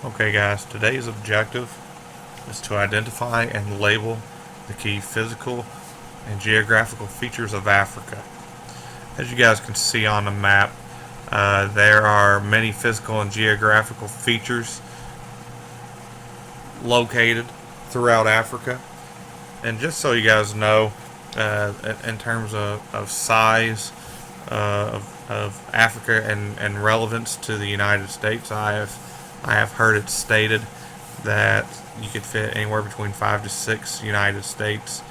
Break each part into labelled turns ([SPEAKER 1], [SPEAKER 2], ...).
[SPEAKER 1] Okay guys, today's objective is to identify and label the key physical and geographical features of Africa. As you guys can see on the map, there are many physical and geographical features located throughout Africa. And just so you guys know, in terms of size of Africa and relevance to the United States, I have heard it stated that you could fit anywhere between 5 to 6 United States,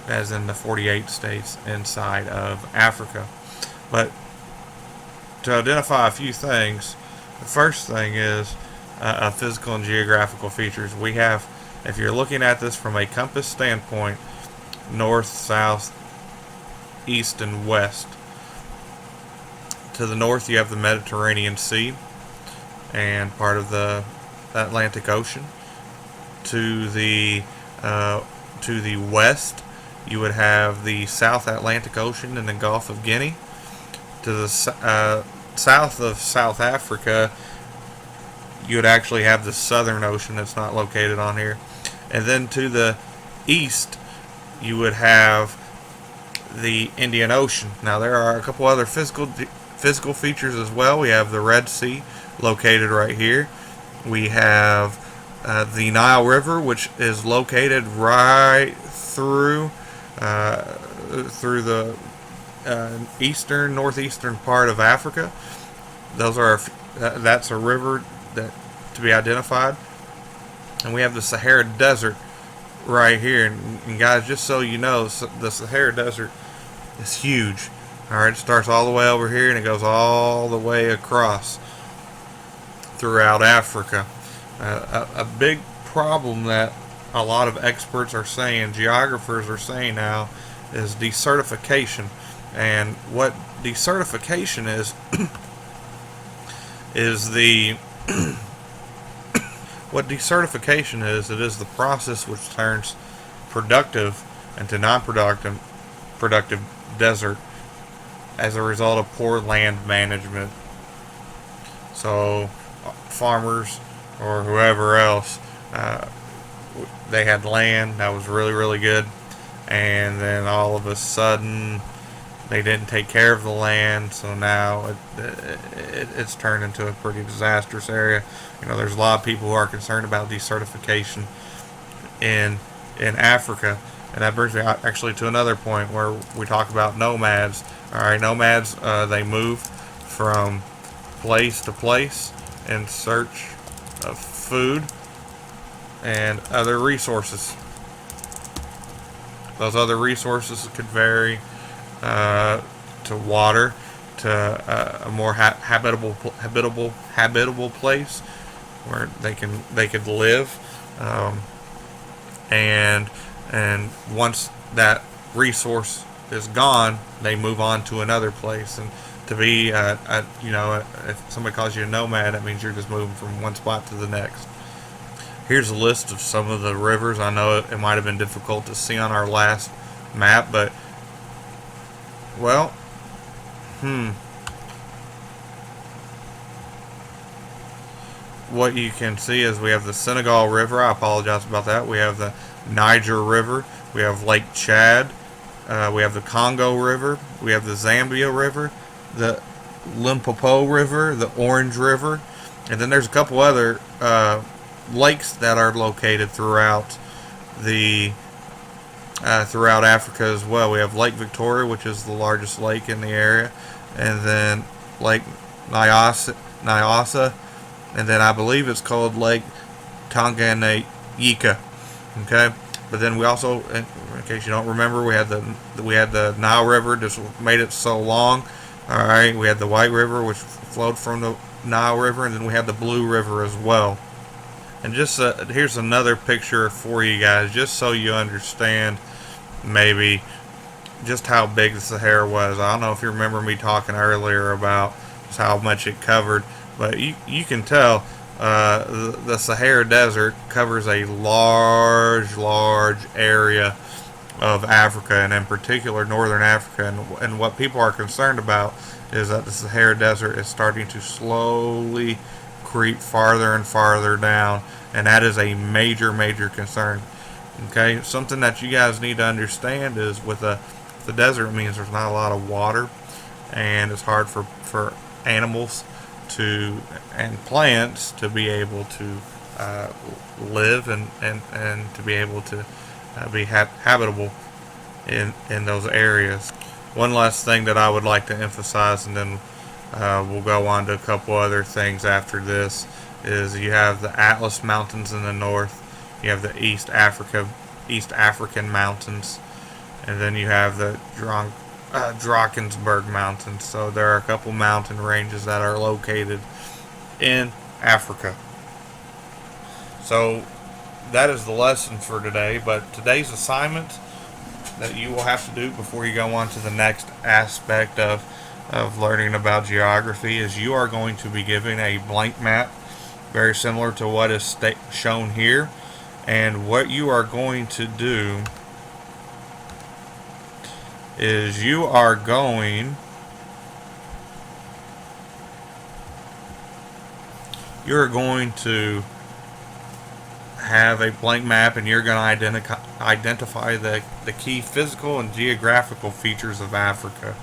[SPEAKER 1] as in the 48 states inside of Africa. But to identify a few things, the first thing is physical and geographical features. We have, if you're looking at this from a compass standpoint, north, south, east, and west. To the north, you have the Mediterranean Sea and part of the Atlantic Ocean. To the west, you would have the South Atlantic Ocean and the Gulf of Guinea. To the south of South Africa, you would actually have the Southern Ocean that's not located on here. And then to the east, you would have the Indian Ocean. Now there are a couple other physical features as well. We have the Red Sea located right here. We have the Nile River, which is located right through the northeastern part of Africa. That's a river that to be identified. And we have the Sahara Desert right here. And guys, just so you know, the Sahara Desert is huge. All right, it starts all the way over here and it goes all the way across throughout Africa. A big problem that a lot of experts are saying, geographers are saying now, is desertification. And what desertification is the what desertification is, it is the process which turns productive into productive desert as a result of poor land management. So farmers or whoever else, they had land that was really, really good, and then all of a sudden they didn't take care of the land, so now it's turned into a pretty disastrous area. You know, there's a lot of people who are concerned about desertification in Africa, and that brings me actually to another point where we talk about nomads. All right, nomads, they move from place to place in search of food and other resources. Those other resources could vary to water, to a more habitable place where they could live, and once that resource is gone, they move on to another place. And to be, if somebody calls you a nomad, that means you're just moving from one spot to the next. Here's a list of some of the rivers. I know it might have been difficult to see on our last map, but well, what you can see is we have the Senegal River. I apologize about that. We have the Niger River. We have Lake Chad. We have the Congo River. We have the Zambia River, the Limpopo River, the Orange River, and then there's a couple other lakes that are located throughout Africa as well. We have Lake Victoria, which is the largest lake in the area, and then Lake Nyassa, and then I believe it's called Lake Tanganyika. Okay, but then we also, in case you don't remember, we had the Nile River, just made it so long. All right, we had the White River, which flowed from the Nile River, and then we had the Blue River as well. And just here's another picture for you guys, just so you understand maybe just how big the Sahara was. I don't know if you remember me talking earlier about just how much it covered, but you can tell the Sahara Desert covers a large area of Africa, and in particular northern Africa. And what people are concerned about is that the Sahara Desert is starting to slowly creep farther and farther down, and that is a major concern. Okay, something that you guys need to understand is with the desert means there's not a lot of water, and it's hard for animals to and plants to be able to live and to be able to be habitable in those areas. One last thing that I would like to emphasize, and then we'll go on to a couple other things after this, is you have the Atlas Mountains in the north, you have the East African Mountains, and then you have the Drakensberg Mountains. So there are a couple mountain ranges that are located in Africa. So that is the lesson for today, but today's assignment that you will have to do before you go on to the next aspect of learning about geography is you are going to be given a blank map, very similar to what is shown here. And what you are going to do is you are going to have a blank map, and you're going to identify the key physical and geographical features of Africa.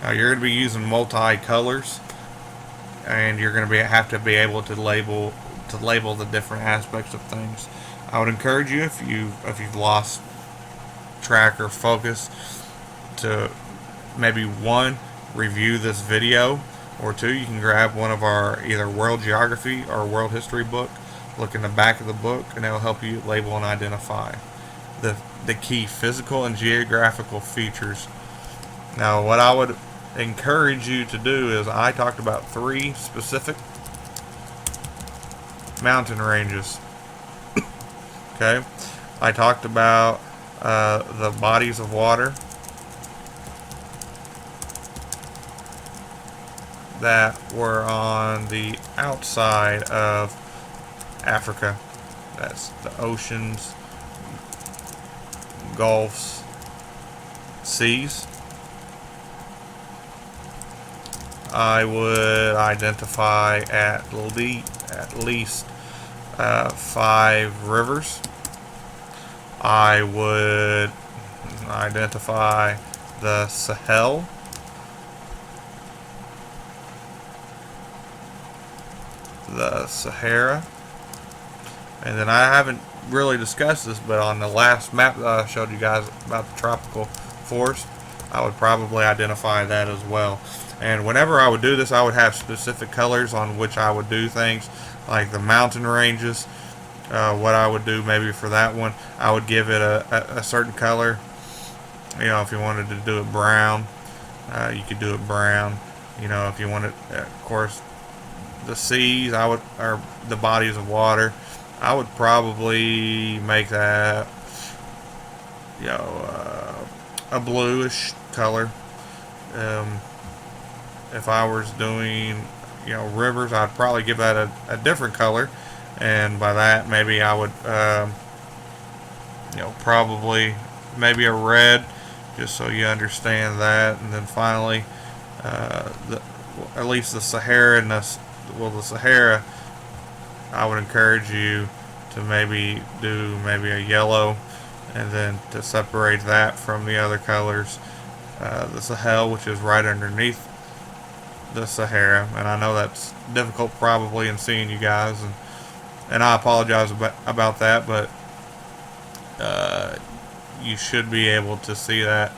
[SPEAKER 1] Now you're going to be using multi-colors, and you're going to have to be able to label the different aspects of things. I would encourage you, if you've lost track or focus, to maybe one, review this video, or two, you can grab one of our either world geography or world history book, look in the back of the book, and it will help you label and identify the key physical and geographical features. Now what I would encourage you to do is, I talked about 3 specific mountain ranges. Okay, I talked about the bodies of water that were on the outside of Africa. That's the oceans, gulfs, seas. I would identify at least 5 rivers. I would identify the Sahel, the Sahara, and then I haven't really discussed this, but on the last map that I showed you guys about the tropical forest, I would probably identify that as well. And whenever I would do this, I would have specific colors on which I would do things, like the mountain ranges. What I would do maybe for that one, I would give it a certain color. You know, if you wanted to do it brown, you could do it brown. You know, if you wanted, of course, the seas, or the bodies of water, I would probably make that, you know, a bluish color. If I was doing, you know, rivers, I'd probably give that a different color, and by that maybe I would, you know, probably maybe a red, just so you understand that. And then finally, at least the Sahara and the Sahara, I would encourage you to maybe do a yellow, and then to separate that from the other colors, the Sahel, which is right underneath the Sahara. And I know that's difficult probably in seeing you guys, and I apologize about that, but you should be able to see that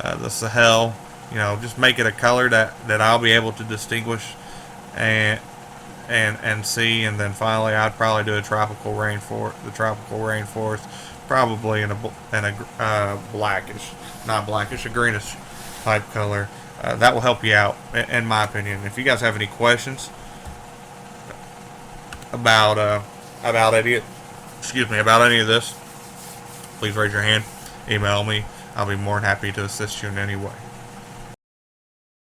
[SPEAKER 1] the Sahel, you know, just make it a color that I'll be able to distinguish and see. And then finally, I'd probably do a tropical rainforest, probably in a blackish, not blackish, a greenish type color. That will help you out, in my opinion. If you guys have any questions about any of this, please raise your hand, email me. I'll be more than happy to assist you in any way.